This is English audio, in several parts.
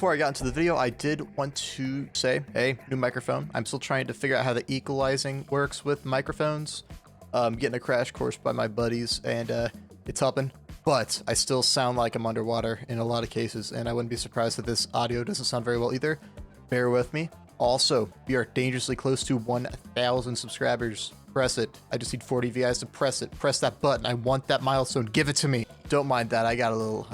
before I got into the video, I did want to say, hey, new microphone. I'm still trying to figure out how the equalizing works with microphones. Getting a crash course by my buddies, and it's helping. But I still sound like I'm underwater in a lot of cases, and I wouldn't be surprised if this audio doesn't sound very well either. Bear with me. Also, we are dangerously close to 1,000 subscribers. Press it. I just need 40 VIs to press it. Press that button. I want that milestone. Give it to me. Don't mind that. I got a little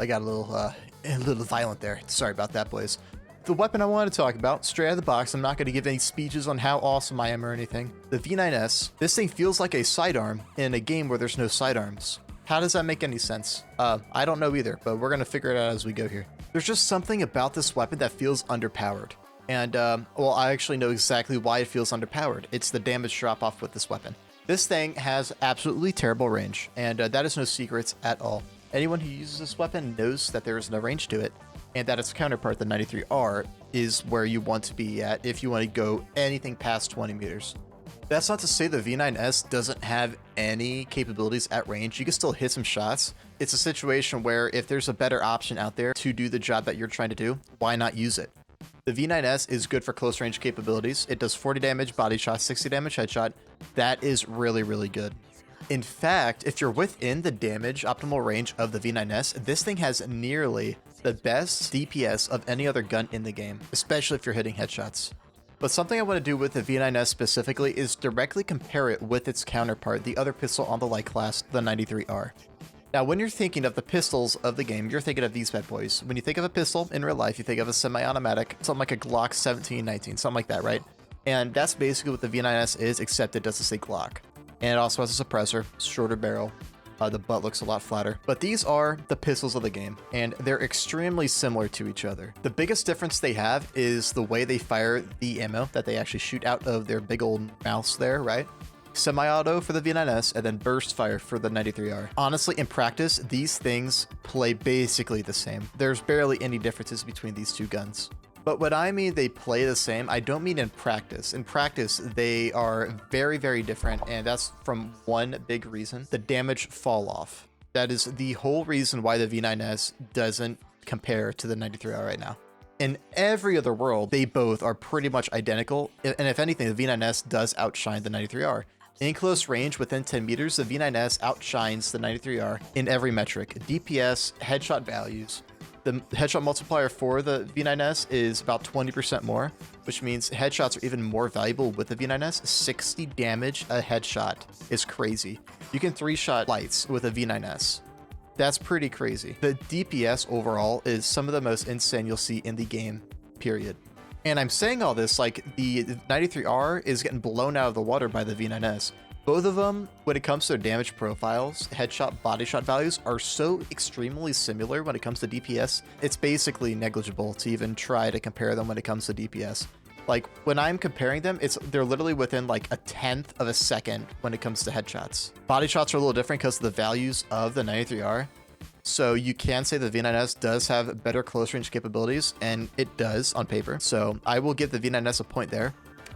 violent there. Sorry about that, boys. The weapon I wanted to talk about, straight out of the box, I'm not going to give any speeches on how awesome I am or anything. The V9S. This thing feels like a sidearm in a game where there's no sidearms. How does that make any sense? I don't know either, but we're going to figure it out as we go here. There's just something about this weapon that feels underpowered. And, well, I actually know exactly why it feels underpowered. It's the damage drop-off with this weapon. This thing has absolutely terrible range, and that is no secret at all. Anyone who uses this weapon knows that there is no range to it, and that its counterpart, the 93R, is where you want to be at if you want to go anything past 20 meters. That's not to say the V9S doesn't have any capabilities at range. You can still hit some shots. It's a situation where if there's a better option out there to do the job that you're trying to do, why not use it? The V9S is good for close range capabilities. It does 40 damage body shot, 60 damage headshot. That is really, really good. In fact, if you're within the damage optimal range of the V9S, this thing has nearly the best DPS of any other gun in the game, especially if you're hitting headshots. But something I want to do with the V9S specifically is directly compare it with its counterpart, the other pistol on the light class, the 93R. Now, when you're thinking of the pistols of the game, you're thinking of these bad boys. When you think of a pistol in real life, you think of a semi-automatic, something like a Glock 1719, something like that, right? And that's basically what the V9S is, except it doesn't say Glock. And it also has a suppressor, shorter barrel. The butt looks a lot flatter. But these are the pistols of the game, and they're extremely similar to each other. The biggest difference they have is the way they fire the ammo that they actually shoot out of their big old mouths there, right? Semi-auto for the V9S, and then burst fire for the 93R. Honestly, in practice, these things play basically the same. There's barely any differences between these two guns. But when I mean they play the same, I don't mean in practice. In practice, they are very, very different, and that's from one big reason: the damage fall off. That is the whole reason why the V9S doesn't compare to the 93R right now. In every other world, they both are pretty much identical, and if anything, the V9S does outshine the 93R. In close range, within 10 meters, the V9S outshines the 93R in every metric: DPS, headshot values. The headshot multiplier for the V9S is about 20% more, which means headshots are even more valuable with the V9S. 60 damage a headshot is crazy. You can 3-shot lights with a V9S. That's pretty crazy. The DPS overall is some of the most insane you'll see in the game, period. And I'm saying all this like the 93R is getting blown out of the water by the V9S. Both of them, when it comes to their damage profiles, headshot, body shot values, are so extremely similar when it comes to DPS, it's basically negligible to even try to compare them when it comes to DPS. Like, when I'm comparing them, they're literally within like a 1/10 of a second when it comes to headshots. Body shots are a little different because of the values of the 93R. So you can say the V9S does have better close range capabilities, and it does on paper. So I will give the V9S a point there.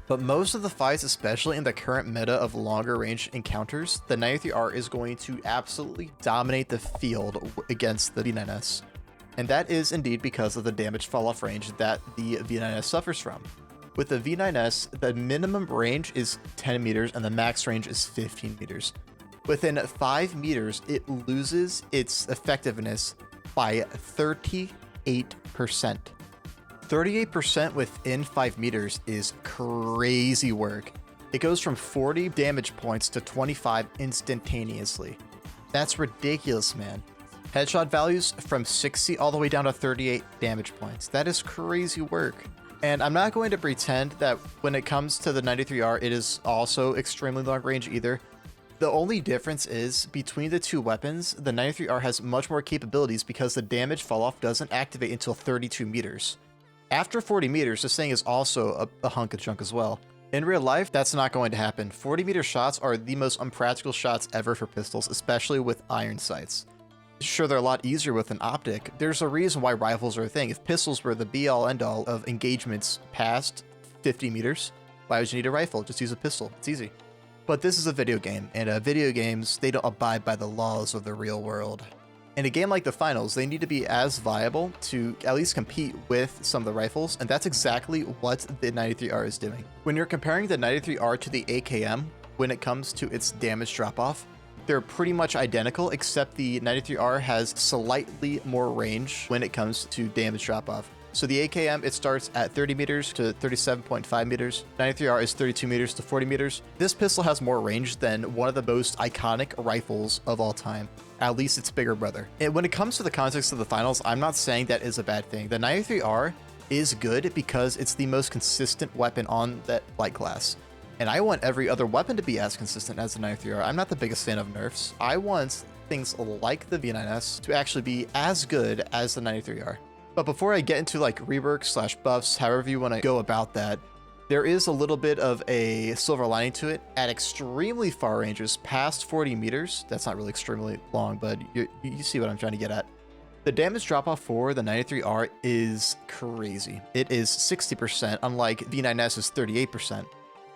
But most of the fights, especially in the current meta of longer range encounters, the 93R is going to absolutely dominate the field against the V9S. And that is indeed because of the damage fall-off range that the V9S suffers from. With the V9S, the minimum range is 10 meters and the max range is 15 meters. Within 5 meters, it loses its effectiveness by 38%. 38% within 5 meters is crazy work. It goes from 40 damage points to 25 instantaneously. That's ridiculous, man. Headshot values from 60 all the way down to 38 damage points. That is crazy work. And I'm not going to pretend that when it comes to the 93R, it is also extremely long range either. The only difference is between the two weapons, the 93R has much more capabilities because the damage fall off doesn't activate until 32 meters. After 40 meters, this thing is also a hunk of junk as well. In real life, that's not going to happen. 40-meter shots are the most unpractical shots ever for pistols, especially with iron sights. Sure, they're a lot easier with an optic. There's a reason why rifles are a thing. If pistols were the be-all, end-all of engagements past 50 meters, why would you need a rifle? Just use a pistol. It's easy. But this is a video game, and video games, they don't abide by the laws of the real world. In a game like the finals, they need to be as viable to at least compete with some of the rifles, and that's exactly what the 93R is doing. When you're comparing the 93R to the AKM, when it comes to its damage drop-off, they're pretty much identical, except the 93R has slightly more range when it comes to damage drop-off. So the AKM, it starts at 30 meters to 37.5 meters. 93R is 32 meters to 40 meters. This pistol has more range than one of the most iconic rifles of all time. At least its bigger brother. And when it comes to the context of the finals, I'm not saying that is a bad thing. The 93R is good because it's the most consistent weapon on that light class. And I want every other weapon to be as consistent as the 93R. I'm not the biggest fan of nerfs. I want things like the V9S to actually be as good as the 93R. But before I get into like reworks / buffs, however you want to go about that, there is a little bit of a silver lining to it. At extremely far ranges, past 40 meters, that's not really extremely long, but you see what I'm trying to get at. The damage drop-off for the 93R is crazy. It is 60%, unlike V9S is 38%.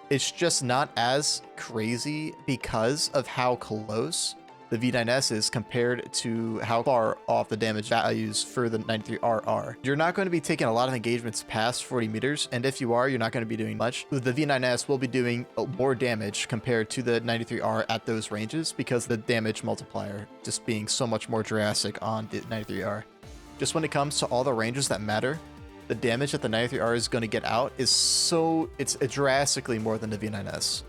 It's just not as crazy because of how close the V9S is compared to how far off the damage values for the 93R are. You're not going to be taking a lot of engagements past 40 meters, and if you are, you're not going to be doing much. The V9S will be doing more damage compared to the 93R at those ranges because the damage multiplier just being so much more drastic on the 93R. Just when it comes to all the ranges that matter, the damage that the 93R is going to get out is it's drastically more than the V9S.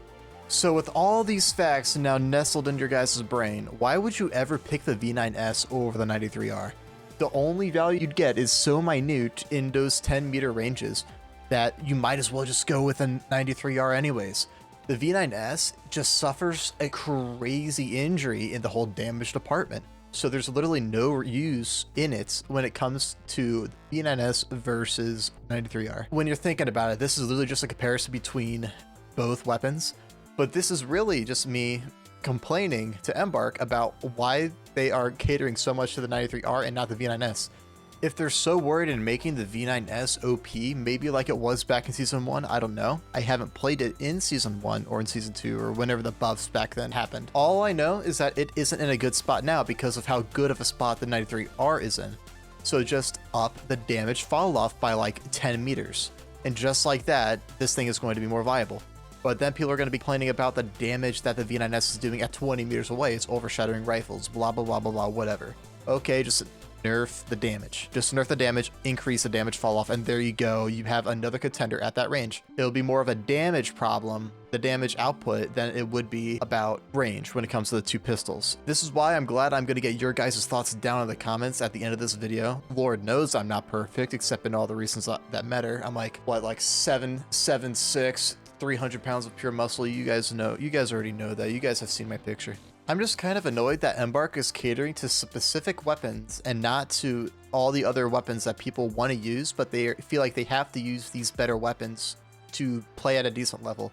So with all these facts now nestled in your guys' brain, why would you ever pick the V9S over the 93R? The only value you'd get is so minute in those 10 meter ranges that you might as well just go with a 93R anyways. The V9S just suffers a crazy injury in the whole damage department. So there's literally no use in it when it comes to V9S versus 93R. When you're thinking about it, this is literally just a comparison between both weapons. But this is really just me complaining to Embark about why they are catering so much to the 93R and not the V9S. If they're so worried in making the V9S OP, maybe like it was back in Season 1, I don't know. I haven't played it in Season 1 or in Season 2 or whenever the buffs back then happened. All I know is that it isn't in a good spot now because of how good of a spot the 93R is in. So just up the damage fall off by like 10 meters. And just like that, this thing is going to be more viable. But then people are going to be complaining about the damage that the V9S is doing at 20 meters away. It's overshadowing rifles, blah, blah, blah, blah, blah, whatever. Okay, just nerf the damage. Just nerf the damage, increase the damage fall off, and there you go. You have another contender at that range. It'll be more of a damage problem, the damage output, than it would be about range when it comes to the two pistols. This is why I'm glad I'm going to get your guys' thoughts down in the comments at the end of this video. Lord knows I'm not perfect, except in all the reasons that matter. I'm like, what, like 7'6", 300 pounds of pure muscle. You guys already know that. You guys have seen my picture. I'm just kind of annoyed that Embark is catering to specific weapons and not to all the other weapons that people want to use, but they feel like they have to use these better weapons to play at a decent level.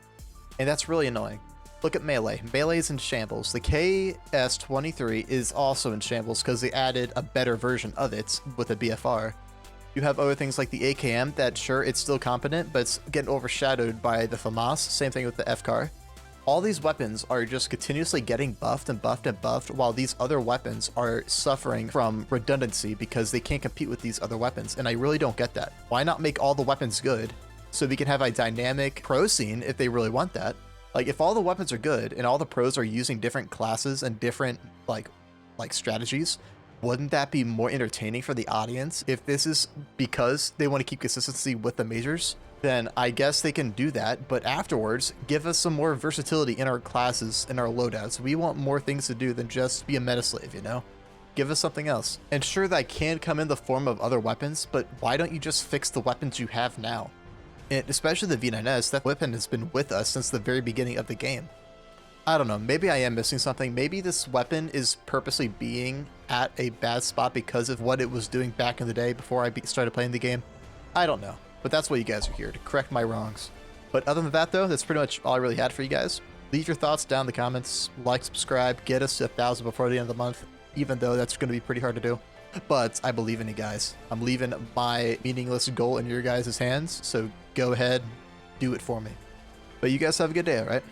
And that's really annoying. Look at Melee. Melee is in shambles. The KS-23 is also in shambles because they added a better version of it with a BFR. You have other things like the AKM that, sure, it's still competent, but it's getting overshadowed by the FAMAS. Same thing with the FCAR. All these weapons are just continuously getting buffed and buffed and buffed, while these other weapons are suffering from redundancy because they can't compete with these other weapons, and I really don't get that. Why not make all the weapons good so we can have a dynamic pro scene if they really want that? Like, if all the weapons are good and all the pros are using different classes and different, like strategies, wouldn't that be more entertaining for the audience? If this is because they want to keep consistency with the majors, then I guess they can do that. But afterwards, give us some more versatility in our classes and our loadouts. We want more things to do than just be a meta slave, you know? Give us something else. And sure, that can come in the form of other weapons, but why don't you just fix the weapons you have now? And especially the V9S, that weapon has been with us since the very beginning of the game. I don't know, maybe I am missing something. Maybe this weapon is purposely being at a bad spot because of what it was doing back in the day before I started playing the game. I don't know, but that's why you guys are here, to correct my wrongs. But other than that though, that's pretty much all I really had for you guys. Leave your thoughts down in the comments, like, subscribe, get us to 1,000 before the end of the month, even though that's going to be pretty hard to do. But I believe in you guys. I'm leaving my meaningless goal in your guys' hands, so go ahead, do it for me. But you guys have a good day, alright?